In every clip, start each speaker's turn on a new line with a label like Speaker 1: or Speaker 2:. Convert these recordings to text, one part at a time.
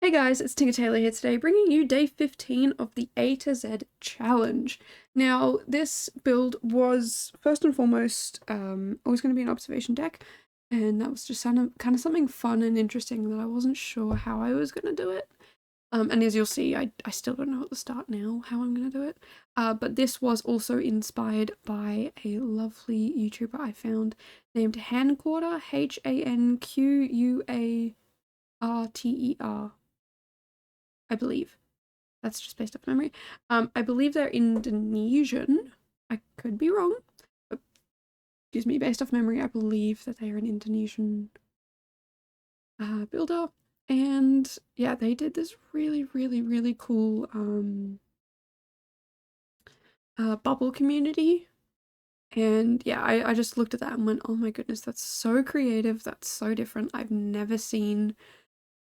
Speaker 1: Hey guys, it's Tinker Taylor here today, bringing you day 15 of the A to Z challenge. Now, this build was first and foremost always going to be an observation deck, and that was just kind of something fun and interesting that I wasn't sure how I was going to do it. And as you'll see, I still don't know at the start now how I'm going to do it. But this was also inspired by a lovely YouTuber I found named Hanquarter, Hanquarter. I believe. That's just based off memory. I believe they're Indonesian. I could be wrong. But, excuse me, based off memory, I believe that they are an Indonesian builder. And yeah, they did this really, really, really cool bubble community. And yeah, I just looked at that and went, oh my goodness, that's so creative. That's so different. I've never seen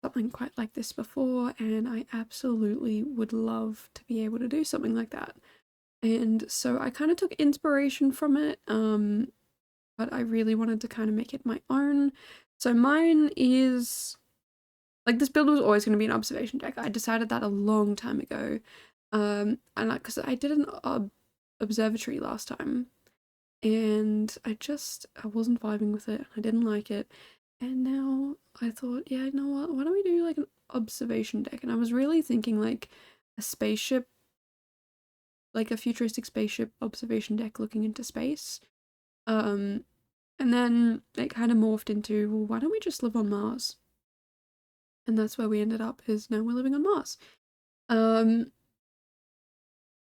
Speaker 1: something quite like this before, and I absolutely would love to be able to do something like that. And so I kind of took inspiration from it, but I really wanted to kind of make it my own. So mine is, like, this build was always going to be an observation deck. I decided that a long time ago. And because I did an observatory last time, and I wasn't vibing with it. I didn't like it. And now I thought, yeah, you know what? Why don't we do like an observation deck? And I was really thinking like a spaceship, like a futuristic spaceship observation deck looking into space. Um, and then it kind of morphed into, well, why don't we just live on Mars? And that's where we ended up, is now we're living on Mars. Um,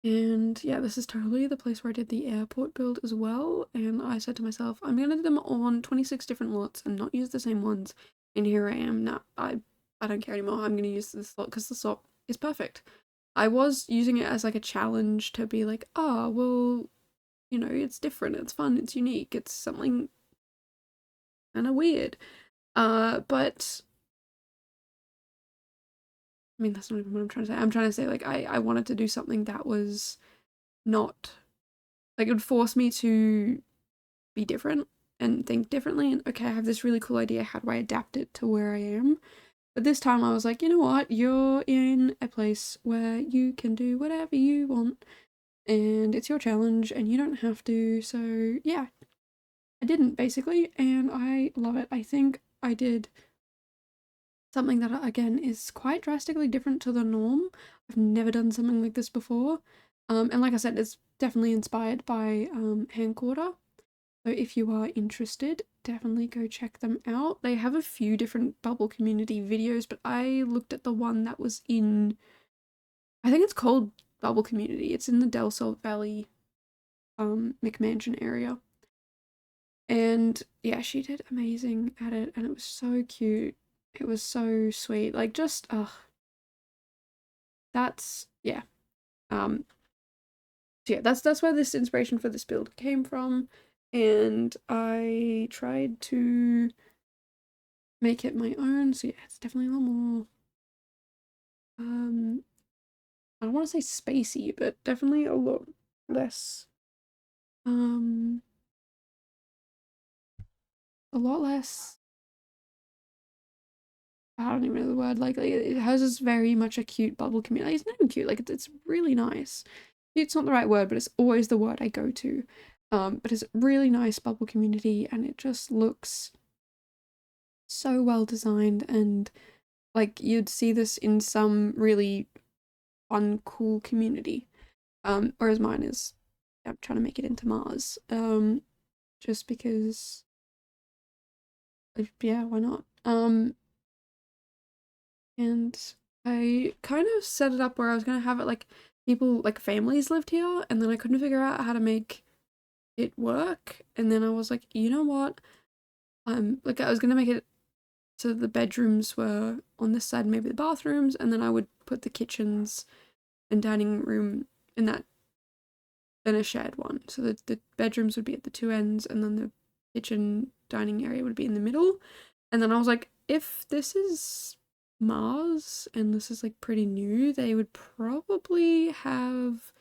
Speaker 1: and yeah, this is totally the place where I did the airport build as well. And I said to myself, I'm gonna do them on 26 different lots and not use the same ones. And here I am. Now I don't care anymore. I'm gonna use this lot because the slot is perfect. I was using it as like a challenge to be like, oh, well, it's different, it's fun, it's unique, it's something kind of weird. But I mean, that's not even what I'm trying to say. I'm trying to say like I wanted to do something that was not like, it would force me to be different and think differently. And okay, I have this really cool idea. How do I adapt it to where I am? But this time I was like, you know what? You're in a place where you can do whatever you want, and it's your challenge, and you don't have to. So yeah, I didn't basically, and I love it. I think I did something that again is quite drastically different to the norm. I've never done something like this before. And like I said, it's definitely inspired by Hanquarter. So if you are interested, definitely go check them out. They have a few different bubble community videos, but I looked at the one that was in, I think it's called Bubble Community. It's in the Del Sol Valley McMansion area. And yeah, she did amazing at it, and it was so cute. It was so sweet. Like, just that's yeah. Um so yeah, that's where this inspiration for this build came from. And I tried to make it my own. So yeah, it's definitely a lot more I don't want to say spacey, but definitely a lot less um a lot less, I don't even know the word, like it has this very much a cute bubble community. It's not even cute, like it's really nice. It's not the right word, but it's always the word I go to. But it's a really nice bubble community, and it just looks so well designed, and like you'd see this in some really fun, cool community. Whereas mine is, I'm trying to make it into Mars. Just because, yeah, why not? And I kind of set it up where I was gonna have it like people, like families lived here, and then I couldn't figure out how to make it work. And then I was like, you know what? Like I was gonna make it so the bedrooms were on this side, maybe the bathrooms, and then I would put the kitchens and dining room in that in a shared one. So the bedrooms would be at the two ends, and then the kitchen dining area would be in the middle. And then I was like, if this is Mars and this is like pretty new, they would probably have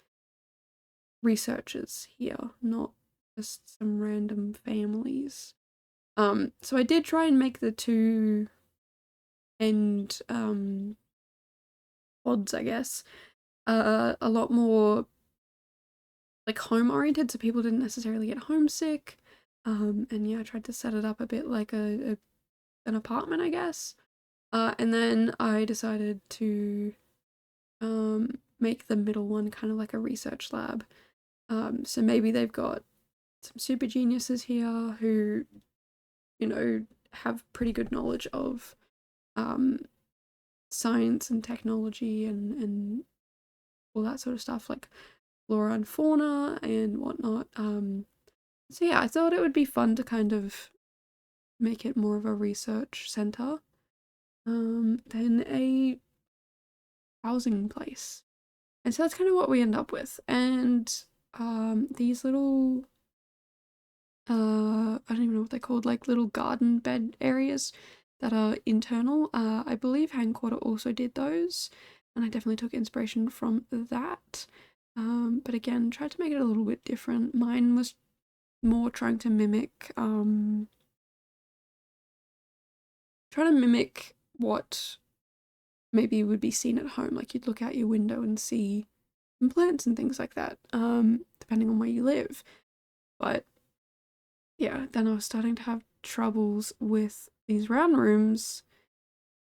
Speaker 1: researchers here, not just some random families. So I did try and make the two end pods, I guess, a lot more like home oriented, so people didn't necessarily get homesick. And yeah, I tried to set it up a bit like an apartment, I guess. And then I decided to make the middle one kind of like a research lab. So maybe they've got some super geniuses here who, you know, have pretty good knowledge of um, science and technology and all that sort of stuff, like flora and fauna and whatnot. So yeah, I thought it would be fun to kind of make it more of a research center than a housing place. And so that's kind of what we end up with. And these little I don't even know what they're called, like little garden bed areas that are internal. I believe Hang Quarter also did those, and I definitely took inspiration from that. But again, tried to make it a little bit different. Mine was more trying to mimic what maybe would be seen at home. Like you'd look out your window and see some plants and things like that, depending on where you live. But yeah, then I was starting to have troubles with these round rooms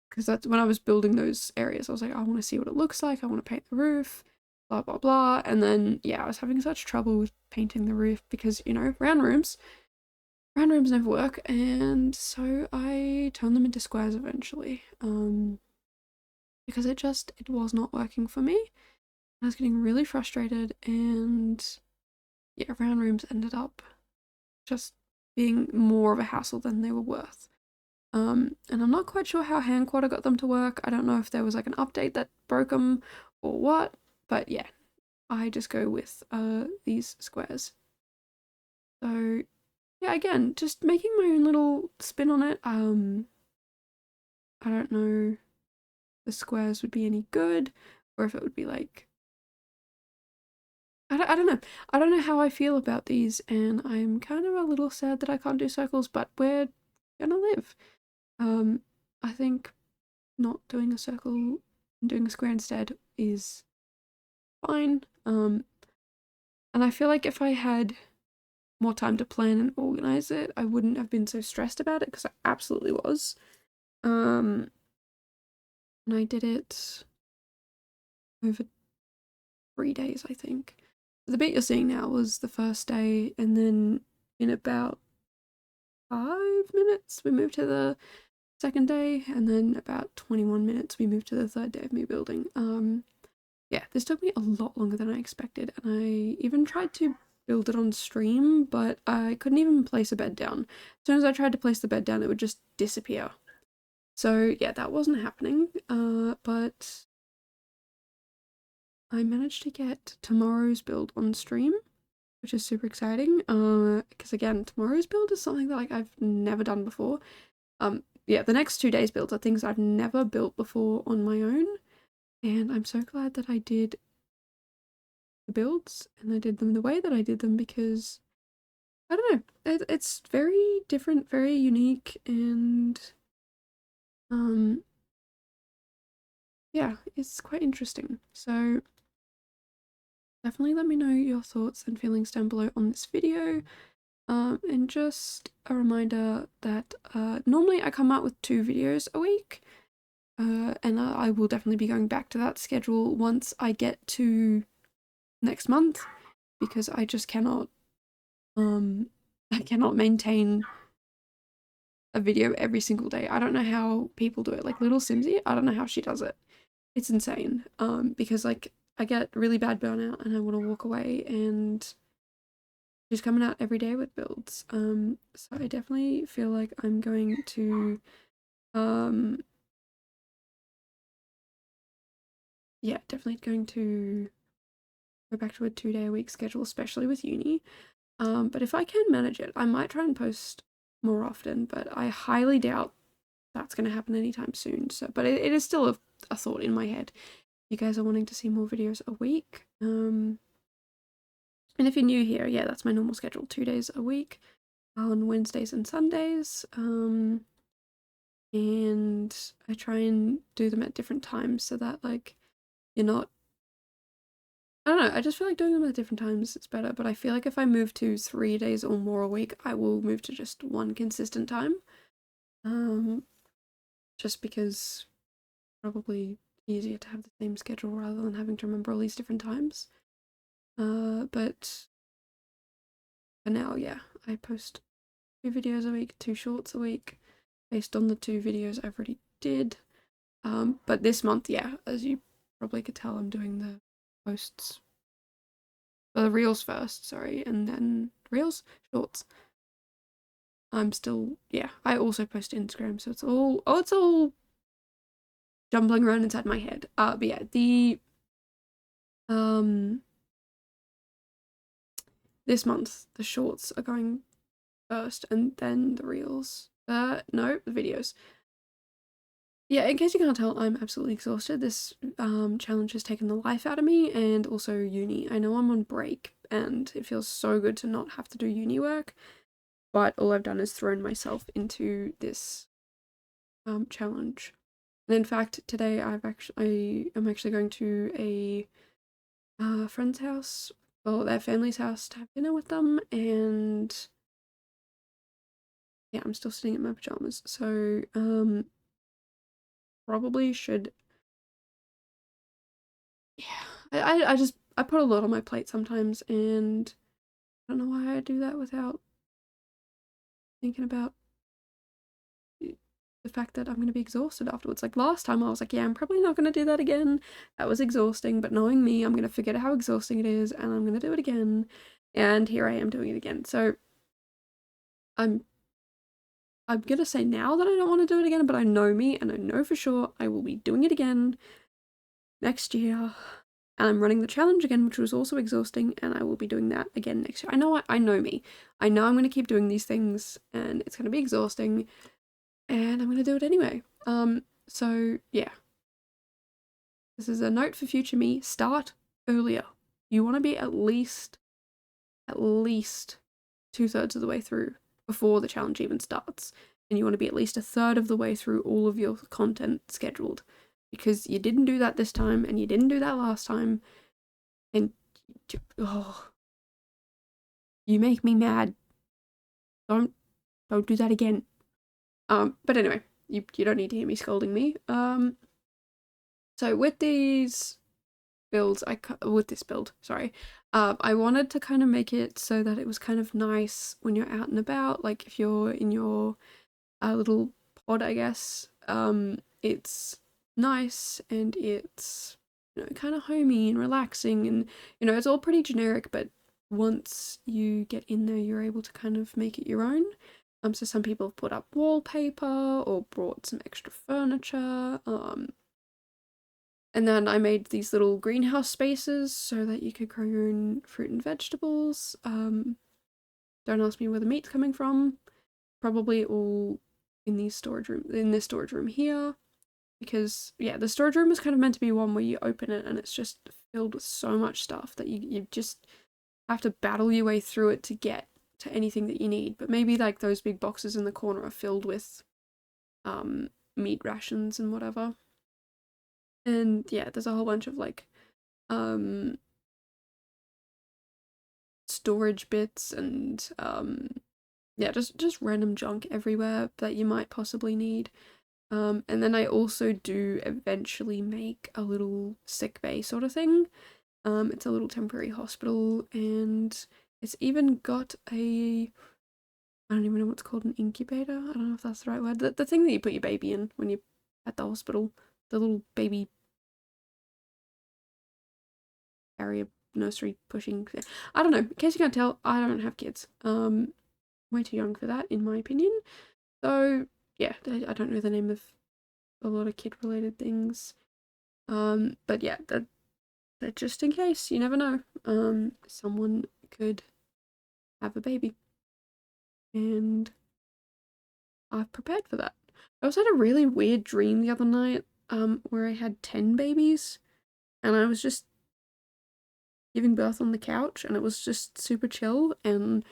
Speaker 1: because that's when I was building those areas. I was like, I want to see what it looks like. I want to paint the roof, blah, blah, blah. And then, yeah, I was having such trouble with painting the roof because, you know, round rooms never work. And so I turned them into squares eventually because it was not working for me. I was getting really frustrated and yeah, round rooms ended up just being more of a hassle than they were worth. And I'm not quite sure how Hand Quarter got them to work. I don't know if there was like an update that broke them or what, but yeah, I just go with these squares. So yeah, again, just making my own little spin on it. I don't know if the squares would be any good or if it would be like I don't know. I don't know how I feel about these, and I'm kind of a little sad that I can't do circles, but we're gonna live. I think not doing a circle and doing a square instead is fine. And I feel like if I had more time to plan and organize it, I wouldn't have been so stressed about it because I absolutely was. And I did it over 3 days, I think. The bit you're seeing now was the first day, and then in about 5 minutes we moved to the second day, and then about 21 minutes we moved to the third day of me building. Yeah, this took me a lot longer than I expected, and I even tried to build it on stream, but I couldn't even place a bed down. As soon as I tried to place the bed down, it would just disappear. So yeah, that wasn't happening, but I managed to get tomorrow's build on stream, which is super exciting, because again, tomorrow's build is something that like I've never done before. Yeah, the next 2 days builds are things I've never built before on my own, and I'm so glad that I did the builds and I did them the way that I did them because I don't know, it's very different, very unique, and yeah, it's quite interesting. So definitely let me know your thoughts and feelings down below on this video. And just a reminder that normally I come out with 2 videos a week. And I will definitely be going back to that schedule once I get to next month because I just cannot I cannot maintain a video every single day. I don't know how people do it. Like Little Simsy, I don't know how she does it. It's insane. Because like I get really bad burnout and I want to walk away, and she's coming out every day with builds. So I definitely feel like I'm going to yeah, definitely going to go back to a 2-day-a-week schedule, especially with uni. But if I can manage it, I might try and post more often, but I highly doubt that's going to happen anytime soon. So, but it is still a thought in my head. You guys are wanting to see more videos a week. And if you're new here, yeah, that's my normal schedule, 2 days a week on Wednesdays and Sundays. And I try and do them at different times so that like you're not, I don't know, I just feel like doing them at different times is better, but I feel like if I move to 3 days or more a week, I will move to just one consistent time. Um, just because probably easier to have the same schedule rather than having to remember all these different times. But for now, yeah, I post 2 videos a week, 2 shorts a week, based on the 2 videos I've already did. But this month, yeah, as you probably could tell, I'm doing the posts, the reels first, sorry, and then reels, shorts. I'm still, yeah, I also post to Instagram, so it's all jumbling around inside my head. But yeah, um, this month, the shorts are going first, and then the reels. No, the videos. Yeah, in case you can't tell, I'm absolutely exhausted. This challenge has taken the life out of me, and also uni. I know I'm on break, and it feels so good to not have to do uni work, but all I've done is thrown myself into this challenge. And in fact, today I am actually going to a friend's house, or their family's house, to have dinner with them, and yeah, I'm still sitting in my pajamas, so probably should, yeah, I put a lot on my plate sometimes, and I don't know why I do that without thinking about the fact that I'm going to be exhausted afterwards. Like last time I was like, yeah, I'm probably not going to do that again. That was exhausting, but knowing me, I'm going to forget how exhausting it is, and I'm going to do it again. And here I am doing it again. So I'm going to say now that I don't want to do it again, but I know me, and I know for sure I will be doing it again next year. And I'm running the challenge again, which was also exhausting, and I will be doing that again next year. I know me. I know I'm going to keep doing these things, and it's going to be exhausting, and I'm going to do it anyway. So yeah. This is a note for future me. Start earlier. You want to be at least 2/3 of the way through before the challenge even starts. And you want to be at least 1/3 of the way through all of your content scheduled. Because you didn't do that this time, and you didn't do that last time. And oh, you make me mad. Don't do that again. But anyway, you don't need to hear me scolding me. So with these builds, with this build, sorry, I wanted to kind of make it so that it was kind of nice when you're out and about, like if you're in your little pod, I guess. It's nice, and it's, kind of homey and relaxing, and it's all pretty generic, but once you get in there, you're able to kind of make it your own. So some people have put up wallpaper or brought some extra furniture. And then I made these little greenhouse spaces so that you could grow your own fruit and vegetables. Don't ask me where the meat's coming from. Probably all in this storage room here. Because yeah, the storage room is kind of meant to be one where you open it and it's just filled with so much stuff that you just have to battle your way through it to get to anything that you need. But maybe like those big boxes in the corner are filled with meat rations and whatever. And yeah, there's a whole bunch of like storage bits and yeah, just random junk everywhere that you might possibly need. And then I also do eventually make a little sick bay sort of thing. It's a little temporary hospital, and it's even got a, I don't even know what's called, an incubator. I don't know if that's the right word. The thing that you put your baby in when you're at the hospital. The little baby carrier nursery pushing. I don't know. In case you can't tell, I don't have kids. Way too young for that, in my opinion. So yeah, I don't know the name of a lot of kid related things. But yeah, that just in case, you never know. Someone could have a baby, and I've prepared for that. I also had a really weird dream the other night, where I had 10 babies, and I was just giving birth on the couch, and it was just super chill, and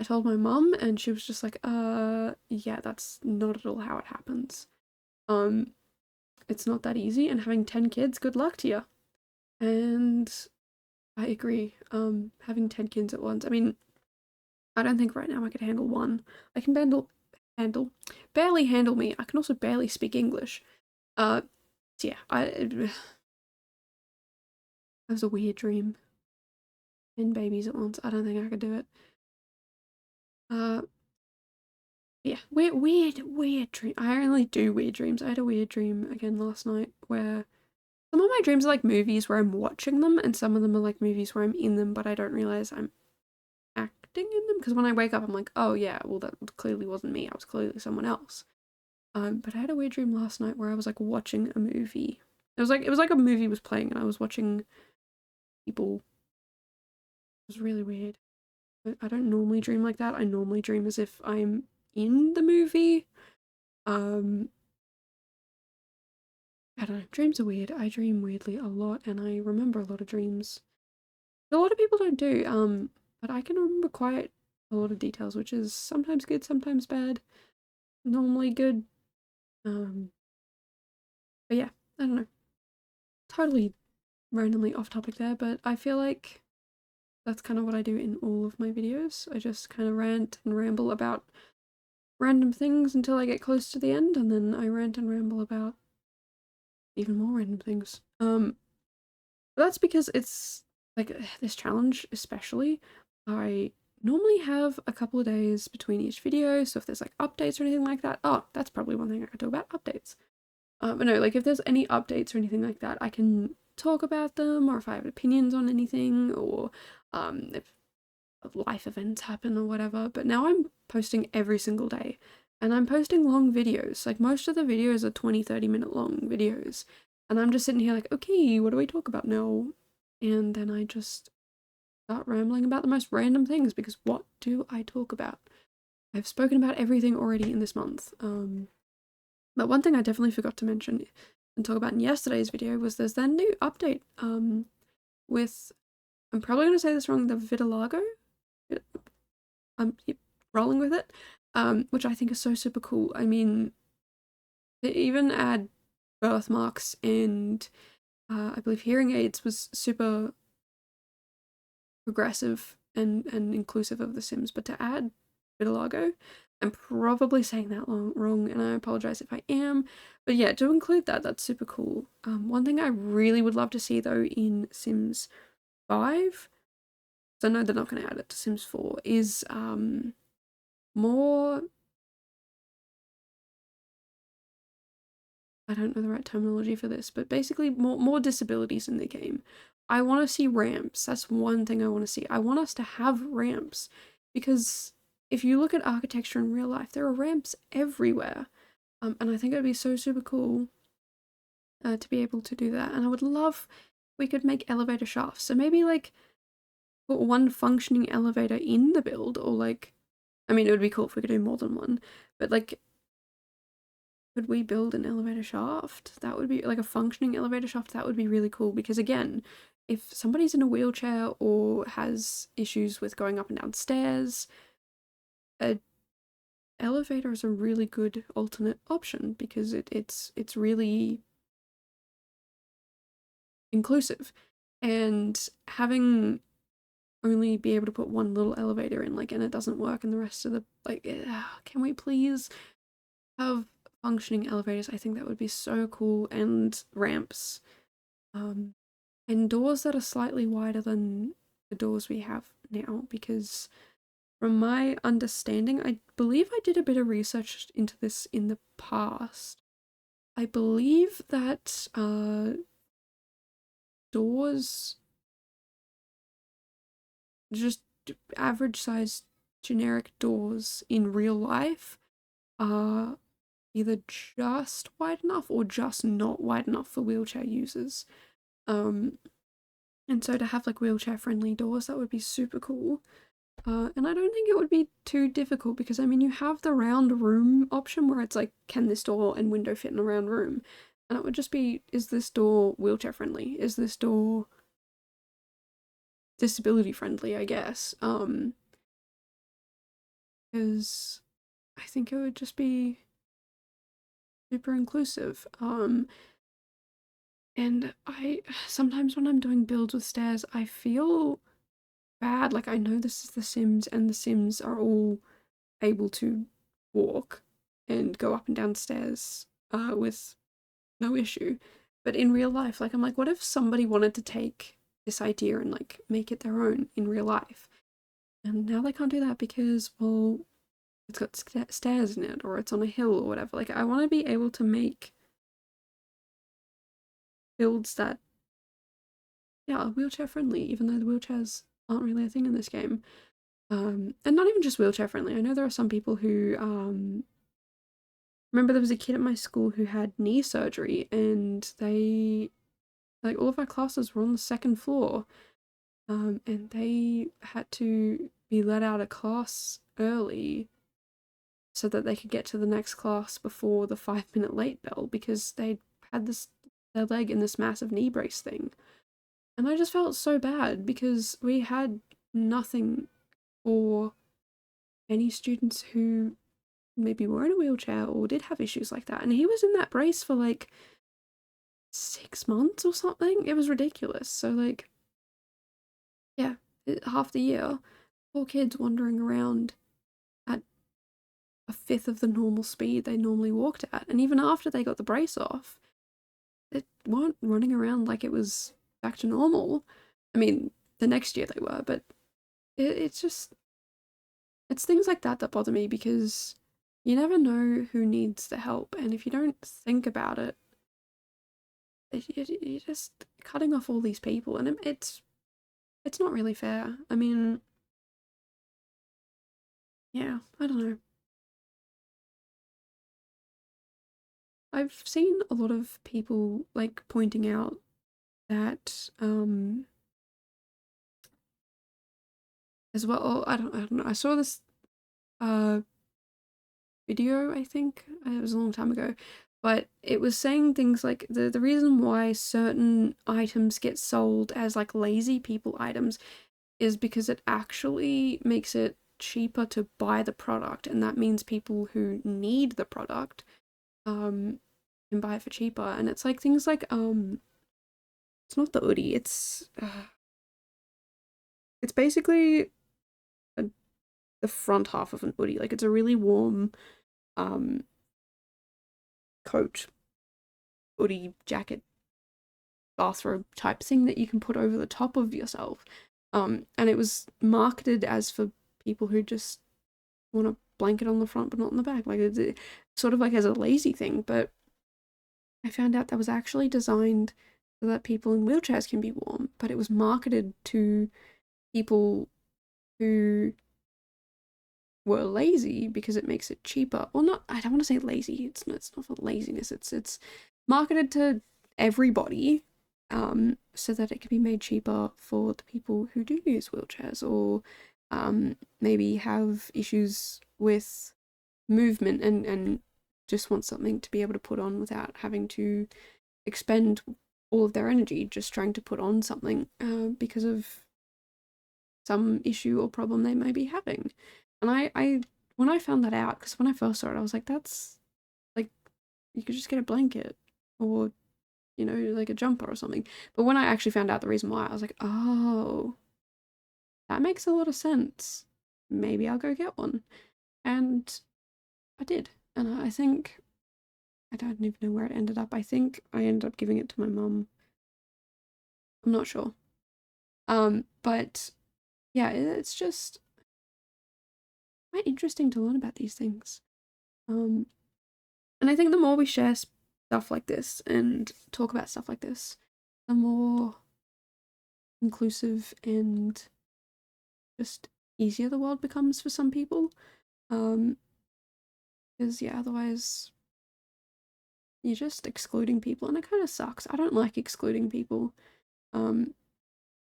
Speaker 1: I told my mum, and she was just like, yeah, that's not at all how it happens. It's not that easy, and having 10 kids, good luck to you. And I agree. Having 10 kids at once. I mean, I don't think right now I could handle one. I can barely handle me. I can also barely speak English. Uh, so yeah, it was a weird dream. 10 babies at once. I don't think I could do it. Uh, yeah, weird dream. I only do weird dreams. I had a weird dream again last night where some of my dreams are like movies where I'm watching them, and some of them are like movies where I'm in them, but I don't realize I'm acting in them. Because when I wake up, I'm like, oh yeah, well that clearly wasn't me. I was clearly someone else. But I had a weird dream last night where I was like watching a movie. It was like a movie was playing, and I was watching people. It was really weird. I don't normally dream like that. I normally dream as if I'm in the movie. Um, I don't know. Dreams are weird. I dream weirdly a lot, and I remember a lot of dreams. A lot of people don't do. But I can remember quite a lot of details, which is sometimes good, sometimes bad. Normally good. Um, but yeah, I don't know. Totally randomly off topic there, but I feel like that's kind of what I do in all of my videos. I just kind of rant and ramble about random things until I get close to the end, and then I rant and ramble about even more random things. That's because it's like this challenge, especially. I normally have a couple of days between each video, so if there's like updates or anything like that, oh, that's probably one thing I could talk about, updates. But no, like if there's any updates or anything like that, I can talk about them, or if I have opinions on anything, or if life events happen or whatever. But now I'm posting every single day, and I'm posting long videos. Like most of the videos are 20-30 minute long videos, and I'm just sitting here like, okay, what do we talk about now? And then I just start rambling about the most random things, because what do I talk about? I've spoken about everything already in this month. But one thing I definitely forgot to mention and talk about in yesterday's video was there's that new update with, I'm probably going to say this wrong, the Vitiligo. I'm rolling with it, which I think is so super cool. I mean, they even add birthmarks and I believe hearing aids was super progressive and inclusive of The Sims, but to add vitiligo, I'm probably saying that wrong, and I apologize if I am, but yeah, to include that, that's super cool. One thing I really would love to see though in Sims 5, so I know they're not going to add it to Sims 4, is more, I don't know the right terminology for this, but basically more disabilities in the game. I want to see ramps. That's one thing I want to see. I want us to have ramps, because if you look at architecture in real life, there are ramps everywhere. And I think it would be so super cool to be able to do that. And I would love if we could make elevator shafts. So maybe like put one functioning elevator in the build, or like, I mean, it would be cool if we could do more than one, but like, could we build an elevator shaft? That would be like a functioning elevator shaft. That would be really cool, because again, if somebody's in a wheelchair or has issues with going up and down stairs, a elevator is a really good alternate option, because it's really inclusive. And having only be able to put one little elevator in, like, and it doesn't work, and the rest of the, like, can we please have functioning elevators? I think that would be so cool. And ramps, and doors that are slightly wider than the doors we have now, because from my understanding, I believe I did a bit of research into this in the past. I believe that doors, just average size generic doors in real life, are either just wide enough or just not wide enough for wheelchair users. And so to have like wheelchair friendly doors, that would be super cool. And I don't think it would be too difficult, because I mean, you have the round room option where it's like, can this door and window fit in a round room? And it would just be, is this door wheelchair friendly? Is this door disability friendly, I guess? Because I think it would just be super inclusive. And I sometimes when I'm doing builds with stairs, I feel bad. Like I know this is The Sims and The Sims are all able to walk and go up and down stairs with no issue. But in real life, like I'm like, what if somebody wanted to take this idea and like make it their own in real life? And now they can't do that because, well, it's got stairs in it or it's on a hill or whatever. Like I want to be able to make builds that, yeah, are wheelchair friendly, even though the wheelchairs aren't really a thing in this game. And not even just wheelchair friendly. I know there are some people who remember there was a kid at my school who had knee surgery and they like all of our classes were on the second floor. And they had to be let out of class early so that they could get to the next class before the 5 minute late bell because they had their leg in this massive knee brace thing. And I just felt so bad because we had nothing for any students who maybe were in a wheelchair or did have issues like that. And he was in that brace for like 6 months or something. It was ridiculous. So like, yeah, half the year, poor kids wandering around at a fifth of the normal speed they normally walked at. And even after they got the brace off, they weren't running around like it was back to normal. I mean, the next year they were, but it's just, it's things like that that bother me because you never know who needs the help. And if you don't think about it, you're just cutting off all these people. And it's not really fair. I mean, yeah, I don't know. I've seen a lot of people like pointing out that as well. Oh, I don't know. I saw this uh video, I think. It was a long time ago. But it was saying things like the reason why certain items get sold as like lazy people items is because it actually makes it cheaper to buy the product, and that means people who need the product can buy it for cheaper. And it's like things like it's not the hoodie, it's basically a, the front half of an hoodie. Like it's a really warm um coat, hoodie, jacket, bathrobe type thing that you can put over the top of yourself. And it was marketed as for people who just want a blanket on the front but not on the back. Like it's sort of like as a lazy thing, but I found out that was actually designed so that people in wheelchairs can be warm, but it was marketed to people who were lazy because it makes it cheaper. Well, not, I don't want to say lazy. It's not for laziness. It's marketed to everybody, so that it can be made cheaper for the people who do use wheelchairs or maybe have issues with movement and just want something to be able to put on without having to expend all of their energy just trying to put on something because of some issue or problem they may be having. And I when I found that out, because when I first saw it, I was like, that's like, you could just get a blanket or, you know, like a jumper or something. But when I actually found out the reason why, I was like, oh, that makes a lot of sense. Maybe I'll go get one. And I did. And I think, I don't even know where it ended up. I think I ended up giving it to my mum. I'm not sure. But yeah, it's just quite interesting to learn about these things. Um, and I think the more we share stuff like this and talk about stuff like this, the more inclusive and just easier the world becomes for some people. Because yeah, otherwise you're just excluding people, and it kind of sucks. I don't like excluding people. Um,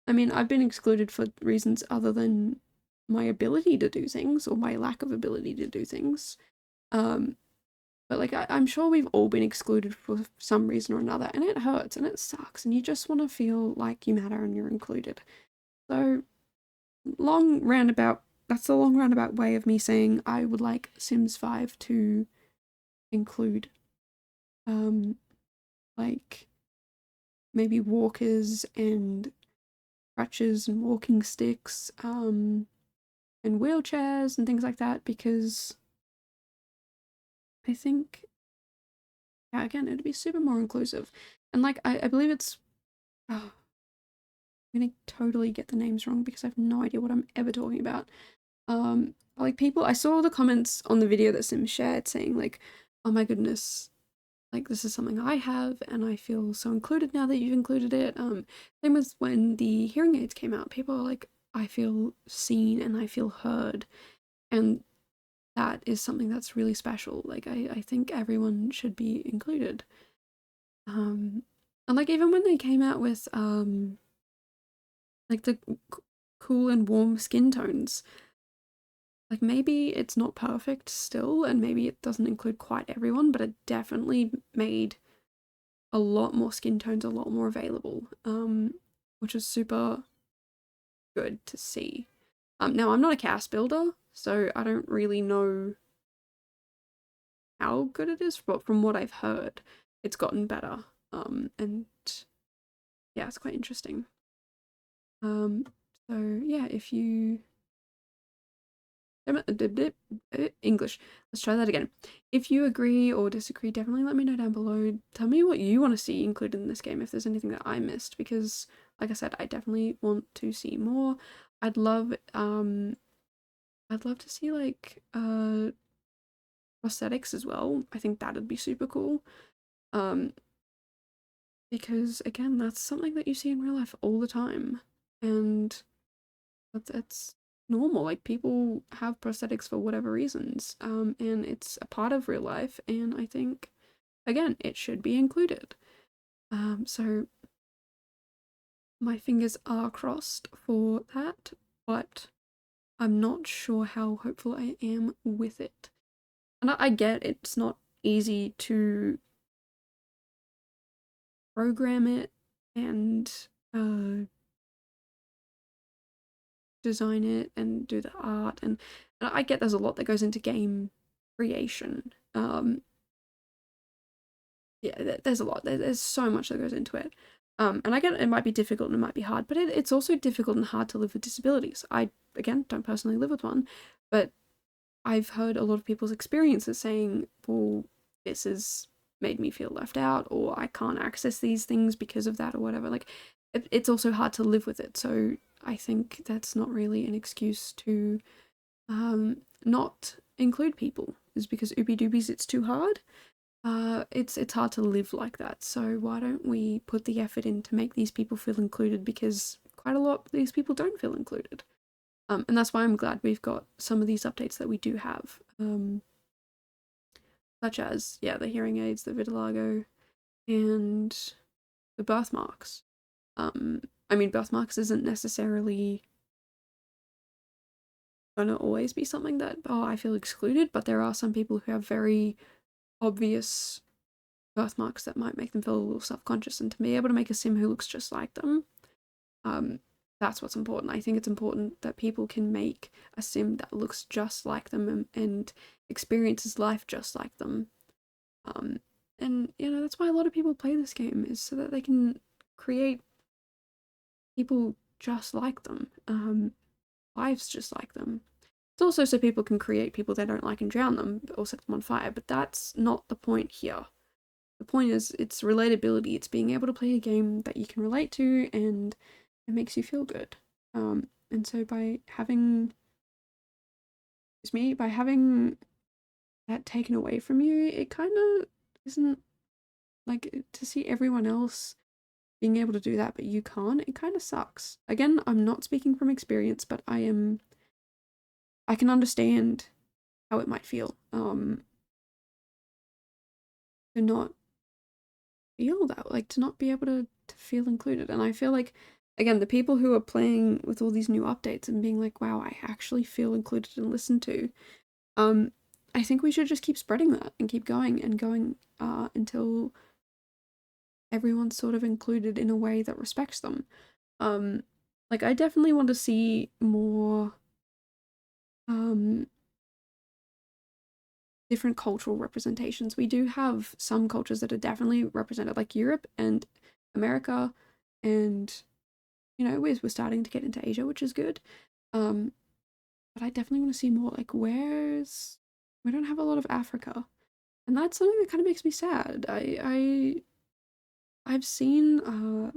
Speaker 1: I mean, I've been excluded for reasons other than my ability to do things or my lack of ability to do things. Um, but like I'm sure we've all been excluded for some reason or another, and it hurts and it sucks, and you just want to feel like you matter and you're included. So long roundabout. That's the long roundabout way of me saying I would like Sims 5 to include, um, like maybe walkers and crutches and walking sticks, and wheelchairs and things like that, because I think, yeah, again, it'd be super more inclusive. And like, I believe it's, oh, I'm gonna totally get the names wrong because I have no idea what I'm ever talking about. Like people, I saw the comments on the video that Sim shared saying like, oh my goodness, like this is something I have and I feel so included now that you've included it. Same with when the hearing aids came out, people are like, I feel seen and I feel heard, and that is something that's really special. Like I think everyone should be included. And like even when they came out with like the cool and warm skin tones, like maybe it's not perfect still and maybe it doesn't include quite everyone, but it definitely made a lot more skin tones a lot more available, which is super good to see. Now I'm not a cast builder, so I don't really know how good it is, but from what I've heard, it's gotten better. And yeah, it's quite interesting. So yeah, if you English. Let's try that again. If you agree or disagree, definitely let me know down below. Tell me what you want to see included in this game, if there's anything that I missed, because like I said, I definitely want to see more. I'd love to see like prosthetics as well. I think that'd be super cool. Um because again, that's something that you see in real life all the time. And that's normal. Like people have prosthetics for whatever reasons, and it's a part of real life. And I think, again, it should be included. So my fingers are crossed for that, but I'm not sure how hopeful I am with it. And I get it's not easy to program it and design it and do the art, and I get there's a lot that goes into game creation. Yeah, there's a lot. There's so much that goes into it. And I get it might be difficult and it might be hard, but it's also difficult and hard to live with disabilities. I, again, don't personally live with one, but I've heard a lot of people's experiences saying, well, this has made me feel left out, or I can't access these things because of that, or whatever. Like, it's also hard to live with it. So I think that's not really an excuse to not include people, is because oopie doopies, it's too hard. It's hard to live like that. So why don't we put the effort in to make these people feel included, because quite a lot of these people don't feel included. And that's why I'm glad we've got some of these updates that we do have. Such as, yeah, the hearing aids, the vitiligo, and the birthmarks. I mean, birthmarks isn't necessarily gonna always be something that, oh, I feel excluded, but there are some people who have very obvious birthmarks that might make them feel a little self-conscious, and to be able to make a sim who looks just like them, that's what's important. I think it's important that people can make a sim that looks just like them and experiences life just like them. And you know, that's why a lot of people play this game, is so that they can create people just like them, lives just like them. It's also so people can create people they don't like and drown them or set them on fire, but that's not the point here. The point is, it's relatability. It's being able to play a game that you can relate to and it makes you feel good. And so by having, by having that taken away from you, it kind of isn't, like, to see everyone else being able to do that, but you can't, it kind of sucks. Again, I'm not speaking from experience, but I can understand how it might feel, to not feel that, like, to not be able to feel included. And I feel like, again, the people who are playing with all these new updates and being like, wow, I actually feel included and listened to, I think we should just keep spreading that and keep going and going, until everyone's sort of included in a way that respects them. Like, I definitely want to see more different cultural representations. We do have some cultures that are definitely represented, like Europe and America, and we're starting to get into Asia, which is good. Um, but I definitely want to see more. Like, we don't have a lot of Africa, and that's something that kind of makes me sad. I've seen I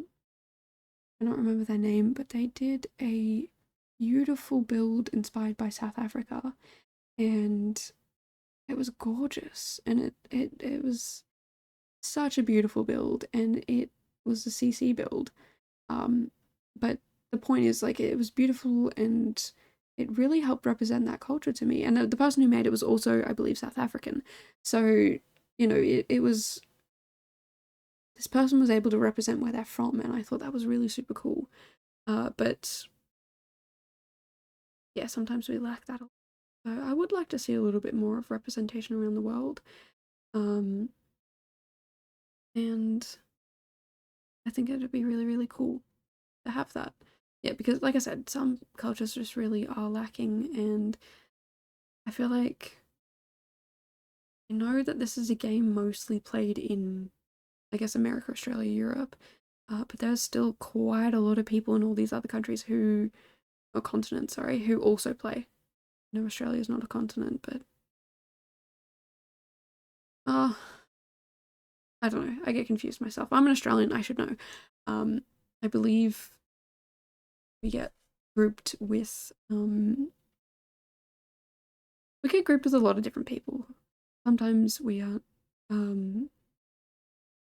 Speaker 1: don't remember their name, but they did a beautiful build inspired by South Africa, and it was gorgeous, and it was such a beautiful build, and it was a CC build. Um, but the point is, like, it was beautiful, and it really helped represent that culture to me. And the person who made it was also, I believe, South African. So, it was, this person was able to represent where they're from, and I thought that was really super cool. But yeah, sometimes we lack that. So I would like to see a little bit more of representation around the world. Um, and I think it'd be really, really cool to have that. Yeah, because like I said, some cultures just really are lacking, and I feel like I know that this is a game mostly played in, I guess, America, Australia, Europe, but there's still quite a lot of people in all these other countries or continents, sorry, who also play. I know Australia's not a continent, but uh, I don't know. I get confused myself. I'm an Australian, I should know. I believe we get grouped with we get grouped with a lot of different people. Sometimes we are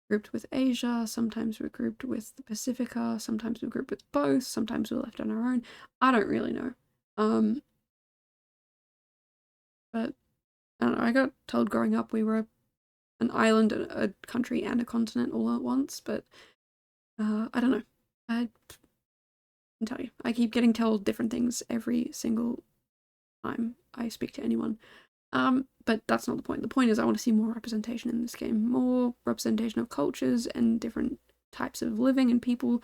Speaker 1: grouped with Asia, sometimes we're grouped with the Pacifica, sometimes we're grouped with both, sometimes we're left on our own. I don't really know. But I don't know, I got told growing up we were an island, a country, and a continent all at once, but I don't know. I can tell you. I keep getting told different things every single time I speak to anyone. But that's not the point. The point is I want to see more representation in this game, more representation of cultures and different types of living and people,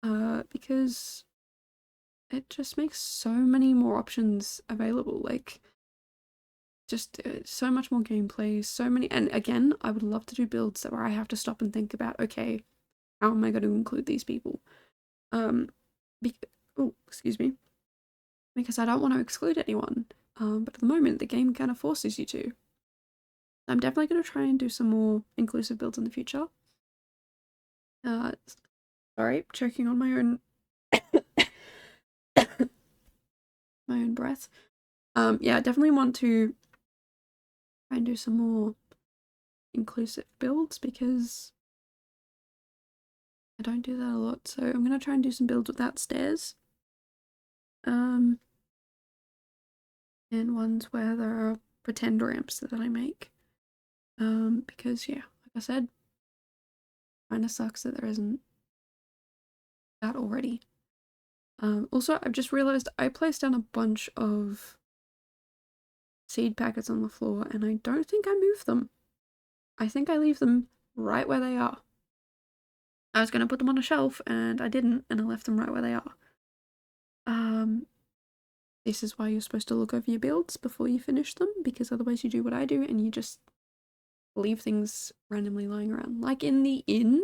Speaker 1: because it just makes so many more options available. Like, just so much more gameplay, so many. And again, I would love to do builds where I have to stop and think about, okay, how am I going to include these people? Um, oh, excuse me, because I don't want to exclude anyone. But at the moment, the game kind of forces you to. I'm definitely going to try and do some more inclusive builds in the future. Uh, sorry, choking on my own my own breath. Yeah, I definitely want to try and do some more inclusive builds because I don't do that a lot. So I'm gonna try and do some builds without stairs. And ones where there are pretend ramps that I make. Because yeah, like I said, kinda sucks that there isn't that already. Also, I've just realized I placed down a bunch of seed packets on the floor and I don't think I moved them. I think I leave them right where they are. I was going to put them on a shelf and I didn't, and I left them right where they are. This is why you're supposed to look over your builds before you finish them, because otherwise you do what I do and you just leave things randomly lying around. Like in the inn,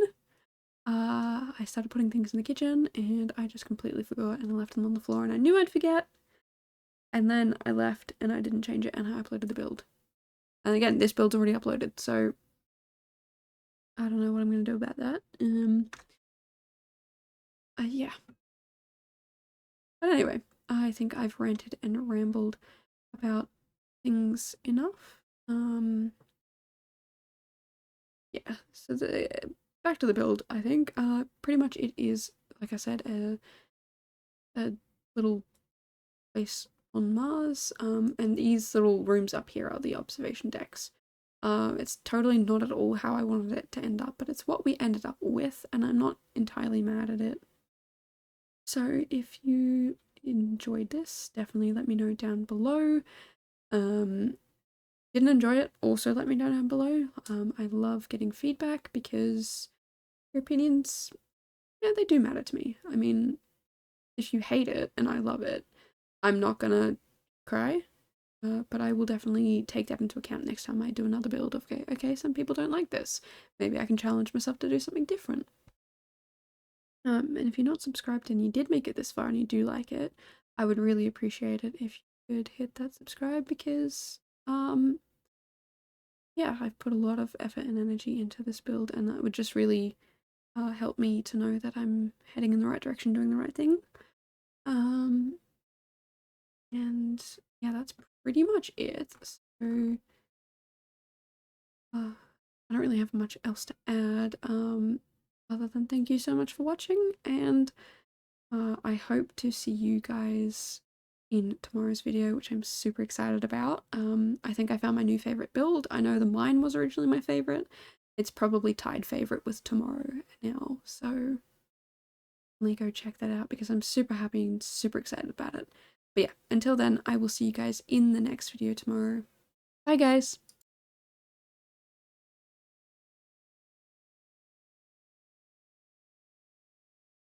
Speaker 1: I started putting things in the kitchen and I just completely forgot and I left them on the floor and I knew I'd forget. And then I left and I didn't change it and I uploaded the build. And again, this build's already uploaded, so I don't know what I'm going to do about that. Yeah. But anyway, I think I've ranted and rambled about things enough. Yeah, so back to the build, I think. Pretty much it is, like I said, a little place on Mars, and these little rooms up here are the observation decks. It's totally not at all how I wanted it to end up, but it's what we ended up with, and I'm not entirely mad at it. So if you enjoyed this, definitely let me know down below. Didn't enjoy it, also let me know down below. I love getting feedback because your opinions, yeah, they do matter to me. I mean, if you hate it and I love it, I'm not gonna cry, but I will definitely take that into account next time I do another build of, okay, some people don't like this. Maybe I can challenge myself to do something different. And if you're not subscribed and you did make it this far and you do like it, I would really appreciate it if you could hit that subscribe because, yeah, I've put a lot of effort and energy into this build, and that would just really help me to know that I'm heading in the right direction, doing the right thing. Um, and yeah, that's pretty much it. So, I don't really have much else to add. Other than thank you so much for watching, and I hope to see you guys in tomorrow's video, which I'm super excited about. I think I found my new favorite build. I know the mine was originally my favorite. It's probably tied favorite with tomorrow now, so go check that out because I'm super happy and super excited about it. But yeah, until then, I will see you guys in the next video tomorrow. Bye guys!